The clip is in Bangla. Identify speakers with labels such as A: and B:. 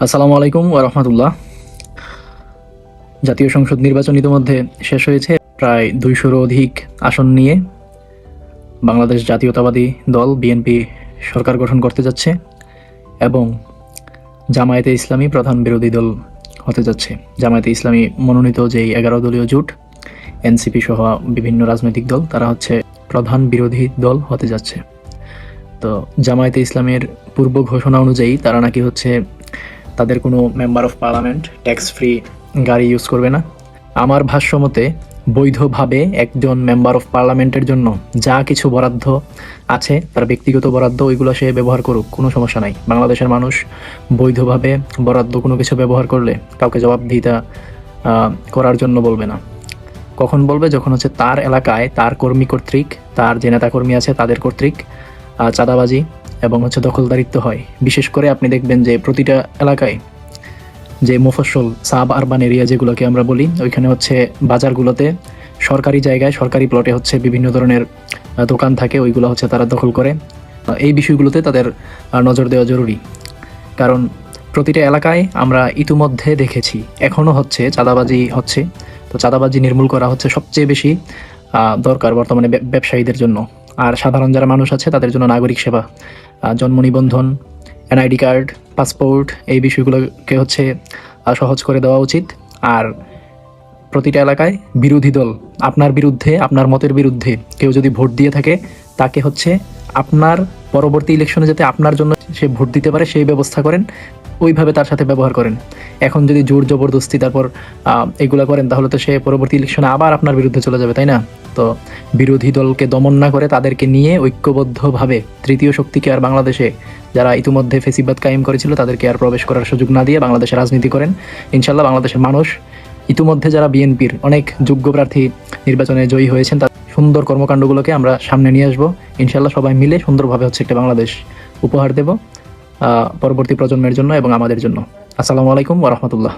A: আসসালামু আলাইকুম ওয়া রাহমাতুল্লাহ। জাতীয় সংসদ নির্বাচন ইতিমধ্যে শেষ হয়েছে। প্রায় 200-র অধিক আসন নিয়ে বাংলাদেশ জাতীয়তাবাদী দল বিএনপি সরকার গঠন করতে যাচ্ছে এবং জামায়াতে ইসলামী প্রধান বিরোধী দল হতে যাচ্ছে। জামায়াতে ইসলামী মনোনীত যেই 11 দলীয় জোট, এনসিপি সহ বিভিন্ন রাজনৈতিক দল, তারা হচ্ছে প্রধান বিরোধী দল হতে যাচ্ছে। তো জামায়াতে ইসলামের পূর্ব ঘোষণা অনুযায়ী তারা নাকি হচ্ছে তাদের কোনো member of parliament tax free গাড়ি ইউজ করবে না। আমার ভাষ্য মতে বৈধভাবে একজন মেম্বার অফ পার্লামেন্টের জন্য যা কিছু বরাদ্দ আছে, তার ব্যক্তিগত বরাদ্দ, ওইগুলো সে ব্যবহার করুক, কোনো সমস্যা নাই। বাংলাদেশের মানুষ বৈধভাবে বরাদ্দ কোনো কিছু ব্যবহার করলে কাউকে জবাবদিহিতা করার জন্য বলবে না। কখন বলবে? যখন হচ্ছে তার এলাকায় তার কর্মী কর্তৃক, তার যে নেতাকর্মী আছে তাদের কর্তৃক চাঁদাবাজি এবং হচ্ছে দখলদারিত্ব হয়। বিশেষ করে আপনি দেখবেন যে প্রতিটা এলাকায় যে মফস্বল সাব আরবান এরিয়া যেগুলোকে আমরা বলি, ওইখানে হচ্ছে বাজারগুলোতে সরকারি জায়গায় সরকারি প্লটে হচ্ছে বিভিন্ন ধরনের দোকান থাকে, ওইগুলো হচ্ছে তারা দখল করে। এই বিষয়গুলোতে তাদের নজর দেওয়া জরুরি, কারণ প্রতিটা এলাকায় আমরা ইতিমধ্যে দেখেছি এখনও হচ্ছে চাঁদাবাজি হচ্ছে। তো চাঁদাবাজি নির্মূল করা হচ্ছে সবচেয়ে বেশি দরকার বর্তমানে ব্যবসায়ীদের জন্য। আর সাধারণ যারা মানুষ আছে তাদের জন্য নাগরিক সেবা, জন্ম নিবন্ধন, এনআইডি কার্ড, পাসপোর্ট, এই বিষয়গুলোকে হচ্ছে সহজ করে দেওয়া উচিত। আর প্রতিটা এলাকায় বিরোধী দল আপনার বিরুদ্ধে, আপনার মতের বিরুদ্ধে কেউ যদি ভোট দিয়ে থাকে, তাকে হচ্ছে আপনার পরবর্তী ইলেকশনে যাতে আপনার জন্য সে ভোট দিতে পারে সেই ব্যবস্থা করেন, ওইভাবে তার সাথে ব্যবহার করেন। এখন যদি জোর জবরদস্তি তারপর এগুলা করেন, তাহলে তো সে পরবর্তী ইলেকশনে আবার আপনার বিরুদ্ধে চলে যাবে, তাই না? তো বিরোধী দলকে দমন না করে তাদেরকে নিয়ে ঐক্যবদ্ধভাবে তৃতীয় শক্তিকে আর বাংলাদেশে, যারা ইতিমধ্যে ফেসিবাদ কায়েম করেছিল, তাদেরকে আর প্রবেশ করার সুযোগ না দিয়ে বাংলাদেশে রাজনীতি করেন। ইনশাল্লাহ বাংলাদেশের মানুষ, ইতিমধ্যে যারা বিএনপির অনেক যোগ্য প্রার্থী নির্বাচনে জয়ী হয়েছেন, তার সুন্দর কর্মকাণ্ডগুলোকে আমরা সামনে নিয়ে আসবো। ইনশাল্লাহ সবাই মিলে সুন্দরভাবে হচ্ছে একটা বাংলাদেশ উপহার দেব পরবর্তী প্রজন্মের জন্য এবং আমাদের জন্য। আসসালামু আলাইকুম ওয়া রাহমাতুল্লাহ।